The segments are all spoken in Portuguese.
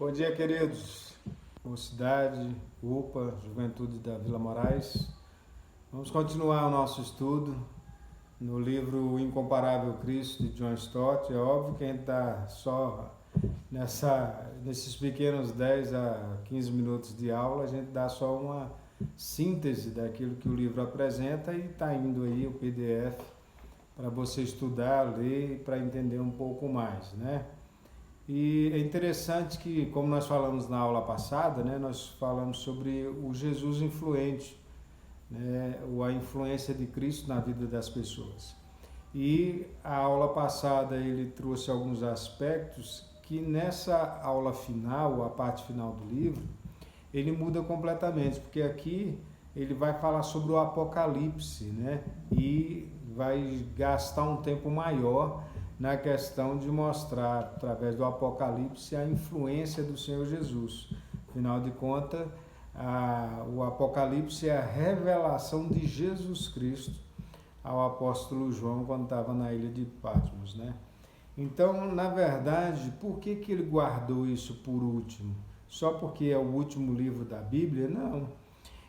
Bom dia, queridos. Mocidade, UPA, Juventude da Vila Moraes. Vamos continuar o nosso estudo no livro O Incomparável Cristo, de John Stott. É óbvio que a gente está só nesses pequenos 10 a 15 minutos de aula, a gente dá só uma síntese daquilo que o livro apresenta e está indo aí o PDF para você estudar, ler e para entender um pouco mais, né? E é interessante que, como nós falamos na aula passada, né, nós falamos sobre o Jesus influente, né, ou a influência de Cristo na vida das pessoas. E a aula passada ele trouxe alguns aspectos que nessa aula final, a parte final do livro, ele muda completamente, porque aqui ele vai falar sobre o Apocalipse, né, e vai gastar um tempo maior na questão de mostrar, através do Apocalipse, a influência do Senhor Jesus. Afinal de contas, o Apocalipse é a revelação de Jesus Cristo ao apóstolo João quando estava na ilha de Patmos, né? Então, na verdade, por que ele guardou isso por último? Só porque é o último livro da Bíblia? Não.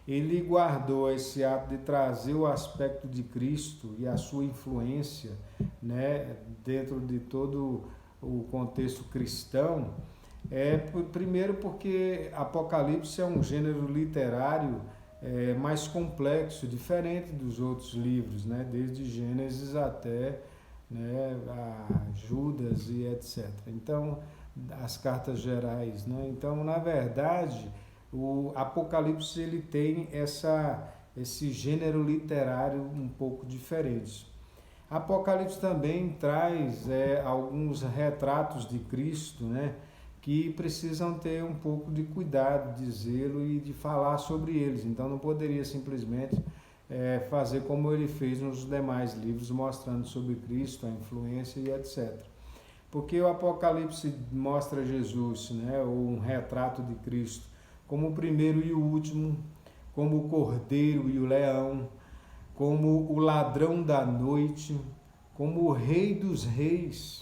Ele guardou esse ato de trazer o aspecto de Cristo e a sua influência, né, dentro de todo o contexto cristão, primeiro porque Apocalipse é um gênero literário mais complexo, diferente dos outros livros, né, desde Gênesis até, né, a Judas e etc. Então, as cartas gerais, né? Então, na verdade, o Apocalipse ele tem esse gênero literário um pouco diferente. Apocalipse também traz alguns retratos de Cristo, né, que precisam ter um pouco de cuidado, de zelo e de falar sobre eles. Então não poderia simplesmente fazer como ele fez nos demais livros, mostrando sobre Cristo, a influência e etc. Porque o Apocalipse mostra Jesus, né, ou um retrato de Cristo, como o primeiro e o último, como o cordeiro e o leão, como o ladrão da noite, como o rei dos reis.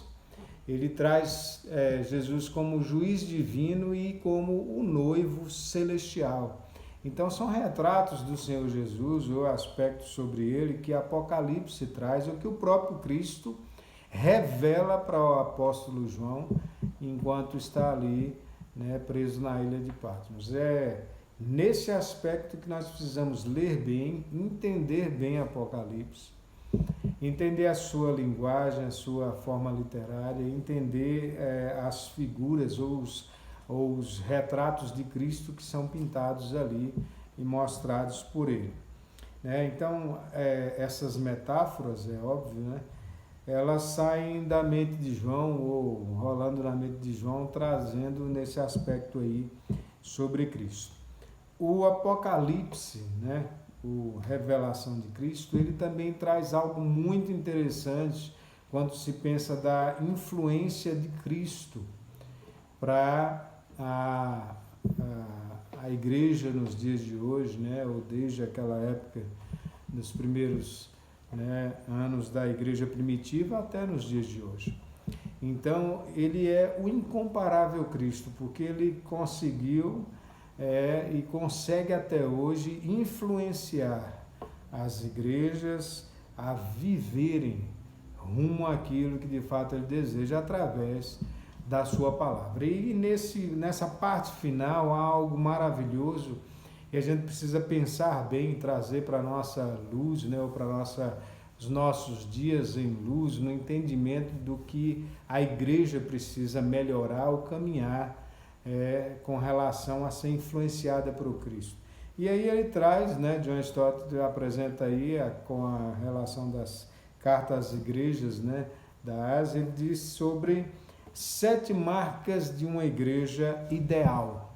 Ele traz Jesus como juiz divino e como o noivo celestial. Então são retratos do Senhor Jesus, ou aspectos sobre ele, que Apocalipse traz, ou que o próprio Cristo revela para o apóstolo João, enquanto está ali, né, preso na ilha de Patmos. É nesse aspecto que nós precisamos ler bem, entender bem Apocalipse, entender a sua linguagem, a sua forma literária, entender as figuras ou os retratos de Cristo que são pintados ali e mostrados por ele. Então, essas metáforas, é óbvio, né, elas saem da mente de João, ou rolando na mente de João, trazendo nesse aspecto aí sobre Cristo. O Apocalipse, né, o Revelação de Cristo, ele também traz algo muito interessante quando se pensa da influência de Cristo para a igreja nos dias de hoje, né, ou desde aquela época, nos primeiros, né, anos da igreja primitiva até nos dias de hoje. Então, ele é o incomparável Cristo, porque ele conseguiu e consegue até hoje influenciar as igrejas a viverem rumo àquilo que de fato ele deseja através da sua palavra. E nessa parte final há algo maravilhoso e a gente precisa pensar bem, trazer para a nossa luz, né, ou para os nossos dias em luz, no entendimento do que a igreja precisa melhorar ou caminhar com relação a ser influenciada por Cristo. E aí ele traz, né, John Stott apresenta aí com a relação das cartas às igrejas, né, da Ásia, ele diz sobre 7 marcas de uma igreja ideal.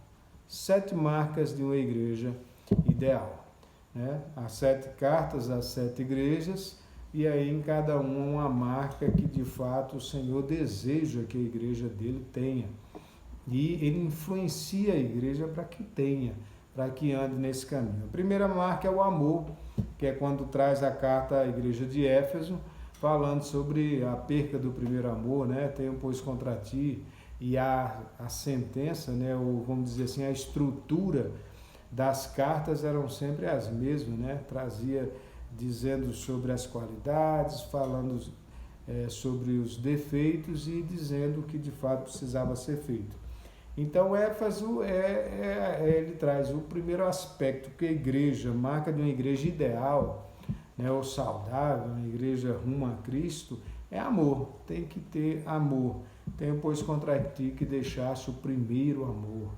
7 marcas de uma igreja ideal, né? As 7 cartas às 7 igrejas, e aí em cada uma marca que de fato o Senhor deseja que a igreja dele tenha. E ele influencia a igreja para que tenha, para que ande nesse caminho. A primeira marca é o amor, que é quando traz a carta à igreja de Éfeso, falando sobre a perca do primeiro amor, né? Tenho, pois, contra ti. e a sentença, né, ou vamos dizer assim, a estrutura das cartas eram sempre as mesmas, né? Trazia dizendo sobre as qualidades, falando sobre os defeitos e dizendo o que de fato precisava ser feito. Então Éfeso ele traz o primeiro aspecto que a igreja, marca de uma igreja ideal, né, ou saudável, uma igreja rumo a Cristo, é amor, tem que ter amor. Tenho, pois, contra ti que deixasse o primeiro amor.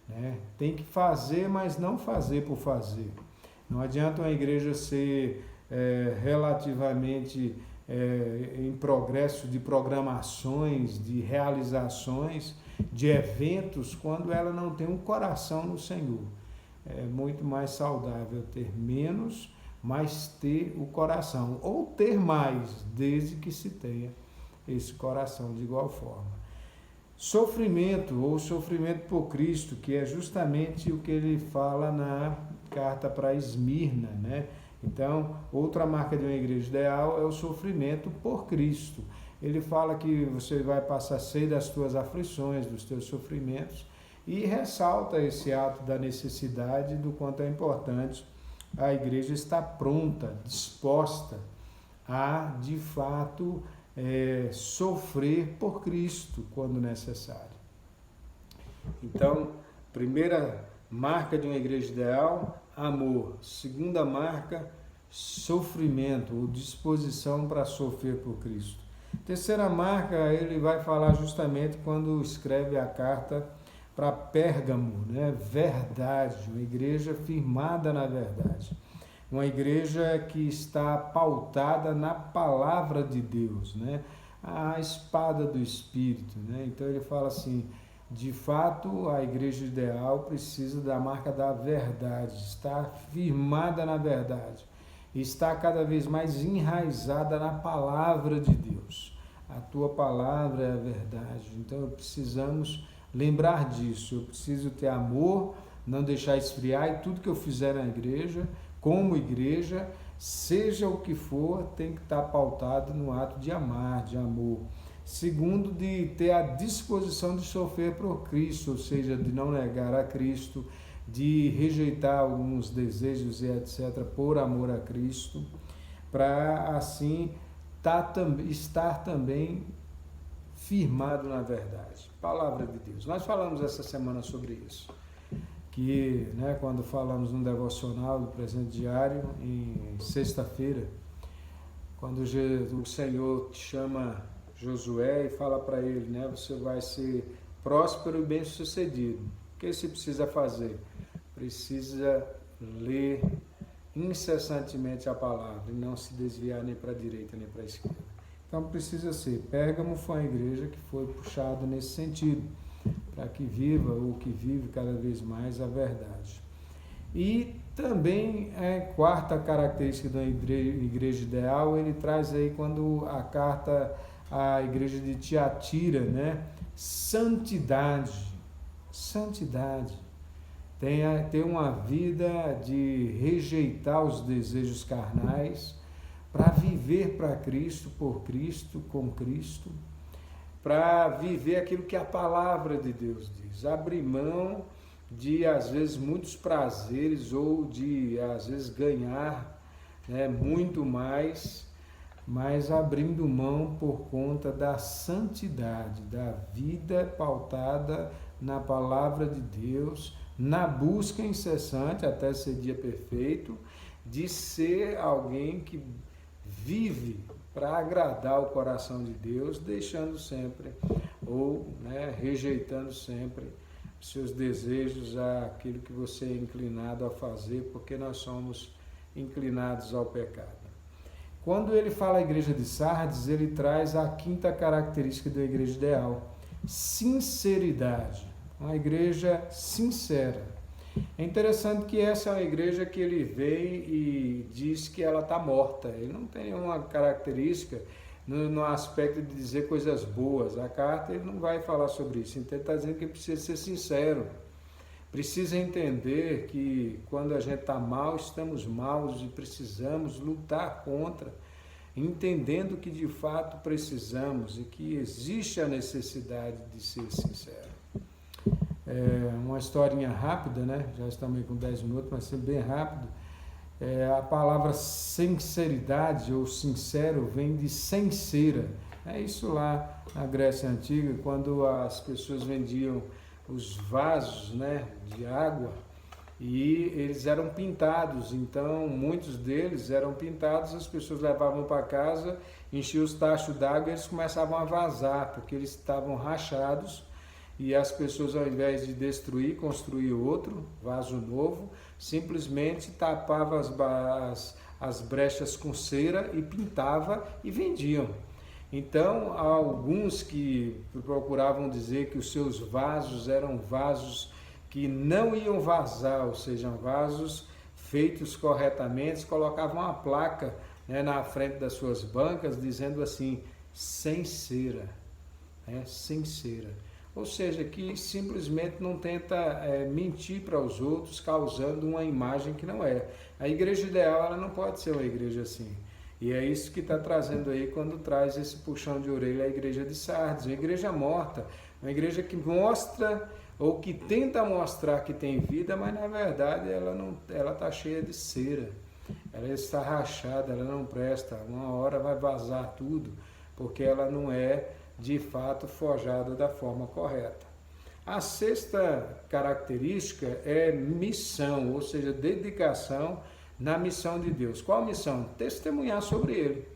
Né? Tem que fazer, mas não fazer por fazer. Não adianta uma igreja ser relativamente em progresso de programações, de realizações, de eventos, quando ela não tem um coração no Senhor. É muito mais saudável ter menos, mas ter o coração, ou ter mais, desde que se tenha esse coração de igual forma. Sofrimento, ou sofrimento por Cristo, que é justamente o que ele fala na carta para Esmirna, né? Então, outra marca de uma igreja ideal é o sofrimento por Cristo. Ele fala que você vai passar sede das tuas aflições, dos teus sofrimentos, e ressalta esse ato da necessidade, do quanto é importante a igreja estar pronta, disposta a, de fato, sofrer por Cristo quando necessário. Então, primeira marca de uma igreja ideal, amor. Segunda marca, sofrimento, ou disposição para sofrer por Cristo. Terceira marca, ele vai falar justamente quando escreve a carta para Pérgamo, né? Verdade, uma igreja firmada na verdade. Uma igreja que está pautada na palavra de Deus, né? A espada do Espírito, né? Então ele fala assim, de fato a igreja ideal precisa da marca da verdade, está firmada na verdade, está cada vez mais enraizada na palavra de Deus. A tua palavra é a verdade, então precisamos lembrar disso, eu preciso ter amor, não deixar esfriar, e tudo que eu fizer na igreja, como igreja, seja o que for, tem que estar pautado no ato de amar, de amor. Segundo, de ter a disposição de sofrer por Cristo, ou seja, de não negar a Cristo, de rejeitar alguns desejos e etc. por amor a Cristo, para assim estar também firmado na verdade. Palavra de Deus. Nós falamos essa semana sobre isso. Que, né, quando falamos no devocional do presente diário, em sexta-feira, quando o Senhor te chama Josué e fala para ele, né, você vai ser próspero e bem-sucedido. O que você precisa fazer? Precisa ler incessantemente a palavra e não se desviar nem para a direita nem para a esquerda. Então precisa ser. Pérgamo foi uma igreja que foi puxada nesse sentido, para que viva ou que vive cada vez mais a verdade. E também quarta característica da igreja ideal, ele traz aí quando a carta à igreja de Tiatira, né? Santidade. Ter uma vida de rejeitar os desejos carnais, para viver para Cristo, por Cristo, com Cristo, para viver aquilo que a palavra de Deus diz, abrir mão de, às vezes, muitos prazeres ou de, às vezes, ganhar, né, muito mais, mas abrindo mão por conta da santidade, da vida pautada na palavra de Deus, na busca incessante até ser dia perfeito, de ser alguém que vive para agradar o coração de Deus, deixando sempre, ou rejeitando sempre seus desejos àquilo que você é inclinado a fazer, porque nós somos inclinados ao pecado. Quando ele fala a igreja de Sardes, ele traz a quinta característica da igreja ideal, sinceridade, uma igreja sincera. É interessante que essa é uma igreja que ele vem e diz que ela está morta. Ele não tem uma característica no aspecto de dizer coisas boas. A carta ele não vai falar sobre isso. Então ele está dizendo que precisa ser sincero. Precisa entender que quando a gente está mal, estamos maus e precisamos lutar contra. entendendo que de fato precisamos e que existe a necessidade de ser sincero. Uma historinha rápida, né? Já estamos aí com 10 minutos, mas ser bem rápido. A palavra sinceridade ou sincero vem de sincera. É isso lá na Grécia Antiga, quando as pessoas vendiam os vasos, né, de água, e eles eram pintados. Então muitos deles eram pintados, as pessoas levavam para casa, enchiam os tachos d'água e eles começavam a vazar, porque eles estavam rachados, e as pessoas, ao invés de destruir, construir outro vaso novo, simplesmente tapava as brechas com cera e pintava e vendiam. Então, há alguns que procuravam dizer que os seus vasos eram vasos que não iam vazar, ou seja, vasos feitos corretamente, colocavam uma placa, né, na frente das suas bancas dizendo assim, sem cera, sem cera. Ou seja, que simplesmente não tenta mentir para os outros, causando uma imagem que não é. A igreja ideal, ela não pode ser uma igreja assim. E é isso que está trazendo aí quando traz esse puxão de orelha à igreja de Sardes. Uma igreja morta, uma igreja que mostra ou que tenta mostrar que tem vida, mas na verdade ela está cheia de cera. Ela está rachada, ela não presta. Uma hora vai vazar tudo, porque ela não é de fato forjada da forma correta. A sexta característica é missão, ou seja, dedicação na missão de Deus. Qual missão? Testemunhar sobre Ele.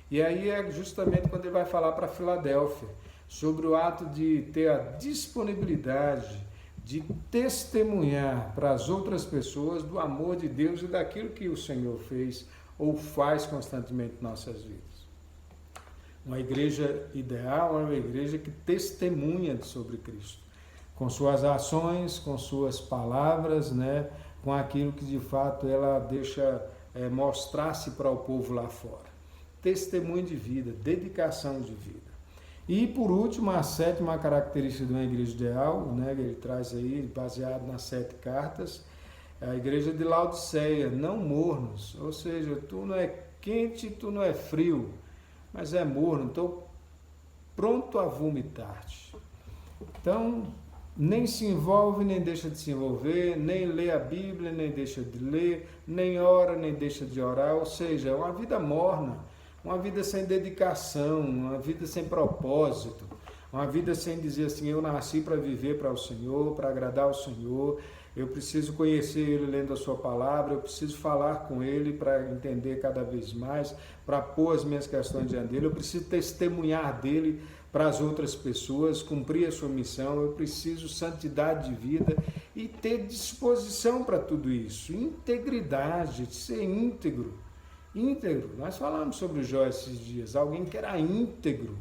E aí é justamente quando ele vai falar para Filadélfia, sobre o ato de ter a disponibilidade de testemunhar para as outras pessoas do amor de Deus e daquilo que o Senhor fez ou faz constantemente em nossas vidas. Uma igreja ideal é uma igreja que testemunha sobre Cristo, com suas ações, com suas palavras, né, com aquilo que de fato ela deixa mostrar-se para o povo lá fora. Testemunho de vida, dedicação de vida. E por último, a sétima característica de uma igreja ideal, né, ele traz aí, baseado nas 7 cartas, a igreja de Laodiceia, não mornos, ou seja, tu não é quente, tu não é frio, mas é morno, estou pronto a vomitar-te. Então, nem se envolve, nem deixa de se envolver, nem lê a Bíblia, nem deixa de ler, nem ora, nem deixa de orar, ou seja, é uma vida morna, uma vida sem dedicação, uma vida sem propósito, uma vida sem dizer assim, eu nasci para viver para o Senhor, para agradar ao Senhor, eu preciso conhecer Ele lendo a sua palavra, eu preciso falar com Ele para entender cada vez mais, para pôr as minhas questões diante dEle, eu preciso testemunhar dEle para as outras pessoas, cumprir a sua missão, eu preciso santidade de vida e ter disposição para tudo isso, integridade, ser íntegro. Íntegro, nós falamos sobre o Jó esses dias, alguém que era íntegro,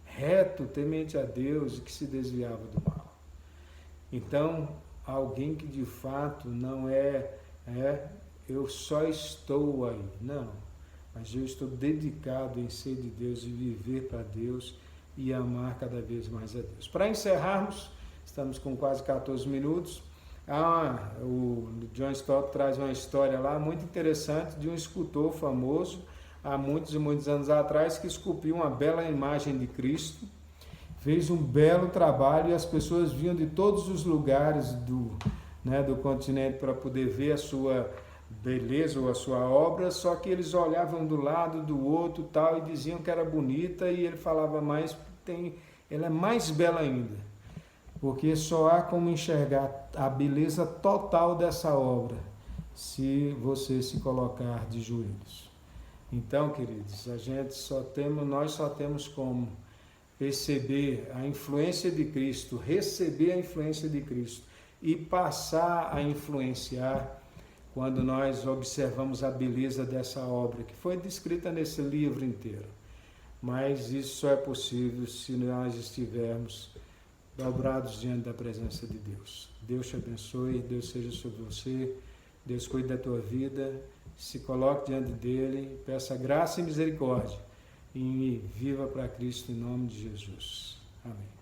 reto, temente a Deus e que se desviava do mal. Então, alguém que de fato não eu só estou aí, não, mas eu estou dedicado em ser de Deus e viver para Deus e amar cada vez mais a Deus. Para encerrarmos, estamos com quase 14 minutos, o John Stott traz uma história lá muito interessante de um escultor famoso, há muitos e muitos anos atrás, que esculpiu uma bela imagem de Cristo, fez um belo trabalho e as pessoas vinham de todos os lugares do continente para poder ver a sua beleza ou a sua obra, só que eles olhavam do lado, do outro tal, e diziam que era bonita, e ele falava mais, ela é mais bela ainda, porque só há como enxergar a beleza total dessa obra se você se colocar de joelhos. Então, queridos, nós só temos como perceber a influência de Cristo, receber a influência de Cristo e passar a influenciar quando nós observamos a beleza dessa obra, que foi descrita nesse livro inteiro. Mas isso só é possível se nós estivermos dobrados diante da presença de Deus. Deus te abençoe, Deus seja sobre você, Deus cuide da tua vida, se coloque diante dele, peça graça e misericórdia e viva para Cristo em nome de Jesus. Amém.